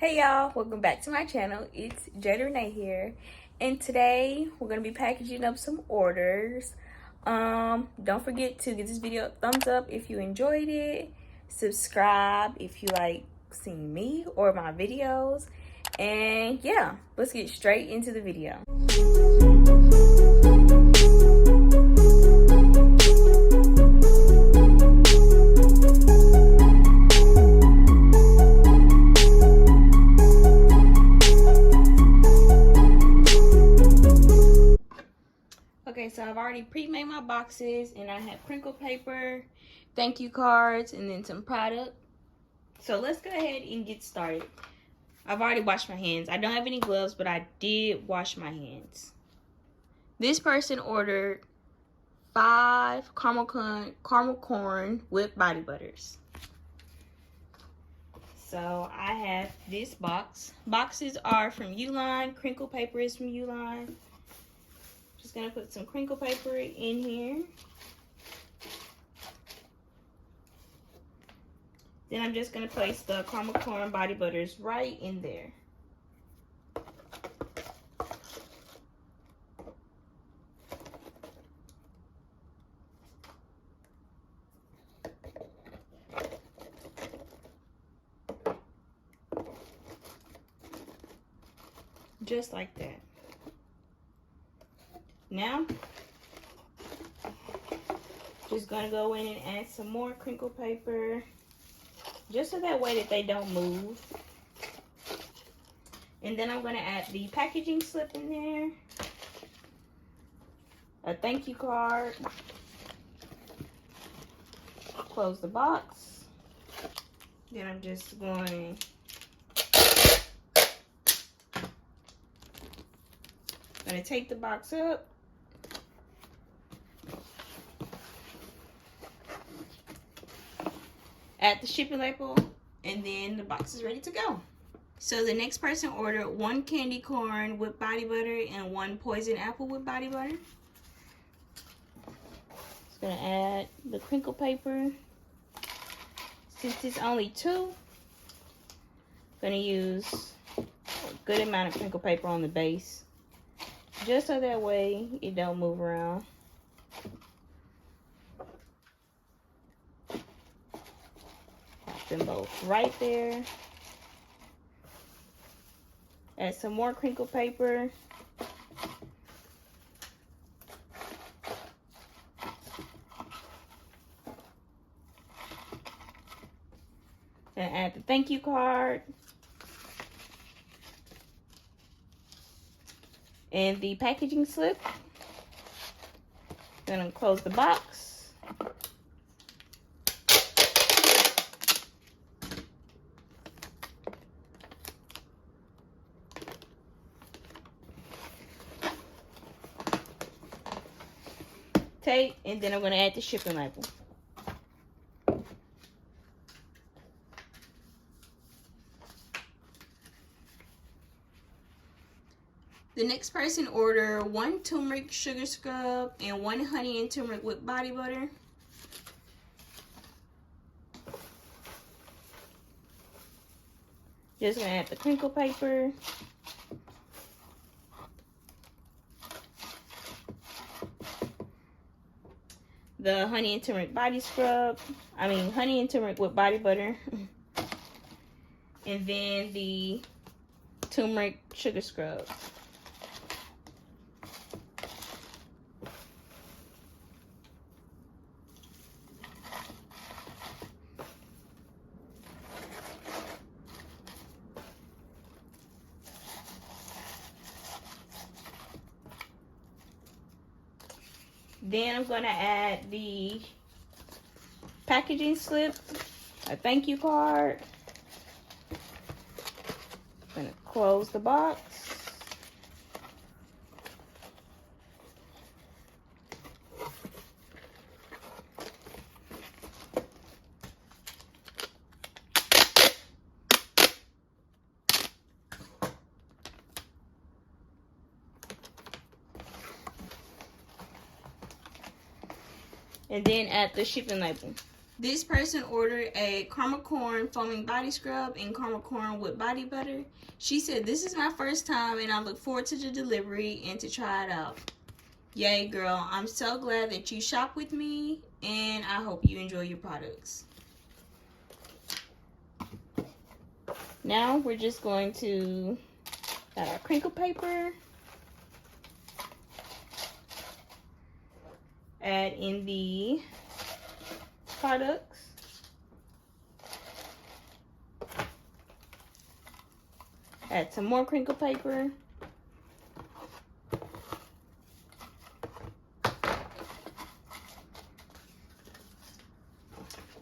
Hey y'all, welcome back to my channel. It's Jada Renee here, and today we're gonna be packaging up some orders. Don't forget to give this video a thumbs up if you enjoyed it, subscribe if you like seeing me or my videos, and yeah, let's get straight into the video. Okay, so I've already pre-made my boxes, and I have crinkle paper, thank you cards, and then some product. So let's go ahead and get started. I've already washed my hands. I don't have any gloves, but I did wash my hands. This person ordered 5 caramel corn with body butters. So I have this box. Boxes are from Uline. Crinkle paper is from Uline. Just gonna put some crinkle paper in here. Then I'm just gonna place the caramel corn body butters right in there. Just like that. Now, just gonna go in and add some more crinkle paper, just so that way that they don't move. And then I'm gonna add the packaging slip in there, a thank you card, close the box. Then I'm just gonna take the box up. Add the shipping label, and then the box is ready to go. So the next person ordered 1 candy corn with body butter and 1 poison apple with body butter. Just gonna add the crinkle paper. Since it's only 2, gonna use a good amount of crinkle paper on the base, just so that way it don't move around. Them both right there. Add some more crinkle paper. And add the thank you card. And the packaging slip. Gonna close the box. Tape, and then I'm going to add the shipping label. The next person ordered 1 turmeric sugar scrub and 1 honey and turmeric with body butter. Just going to add the crinkle paper. The honey and turmeric body scrub. Honey and turmeric with body butter. And then the turmeric sugar scrub. Then I'm going to add the packaging slip, a thank you card. I'm going to close the box. And then add the shipping label. This person ordered a caramel corn foaming body scrub and caramel corn with body butter. She said, this is my first time and I look forward to the delivery and to try it out. Yay, girl. I'm so glad that you shop with me and I hope you enjoy your products. Now we're just going to add our crinkle paper. Add in the products. Add some more crinkle paper.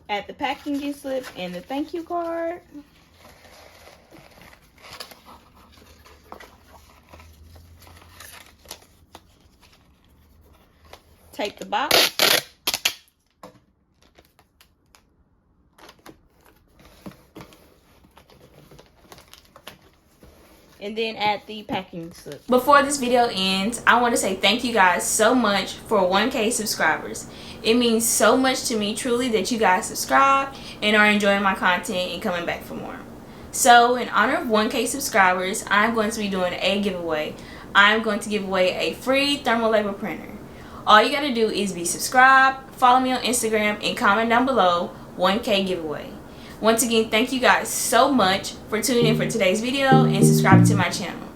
Add the packaging slip and the thank you card. Tape the box. And then add the packing slip. Before this video ends, I want to say thank you guys so much for 1K subscribers. It means so much to me truly that you guys subscribe and are enjoying my content and coming back for more. So in honor of 1K subscribers, I'm going to be doing a giveaway. I'm going to give away a free thermal label printer. All you got to do is be subscribed, follow me on Instagram, and comment down below 1K giveaway. Once again, thank you guys so much for tuning in for today's video and subscribing to my channel.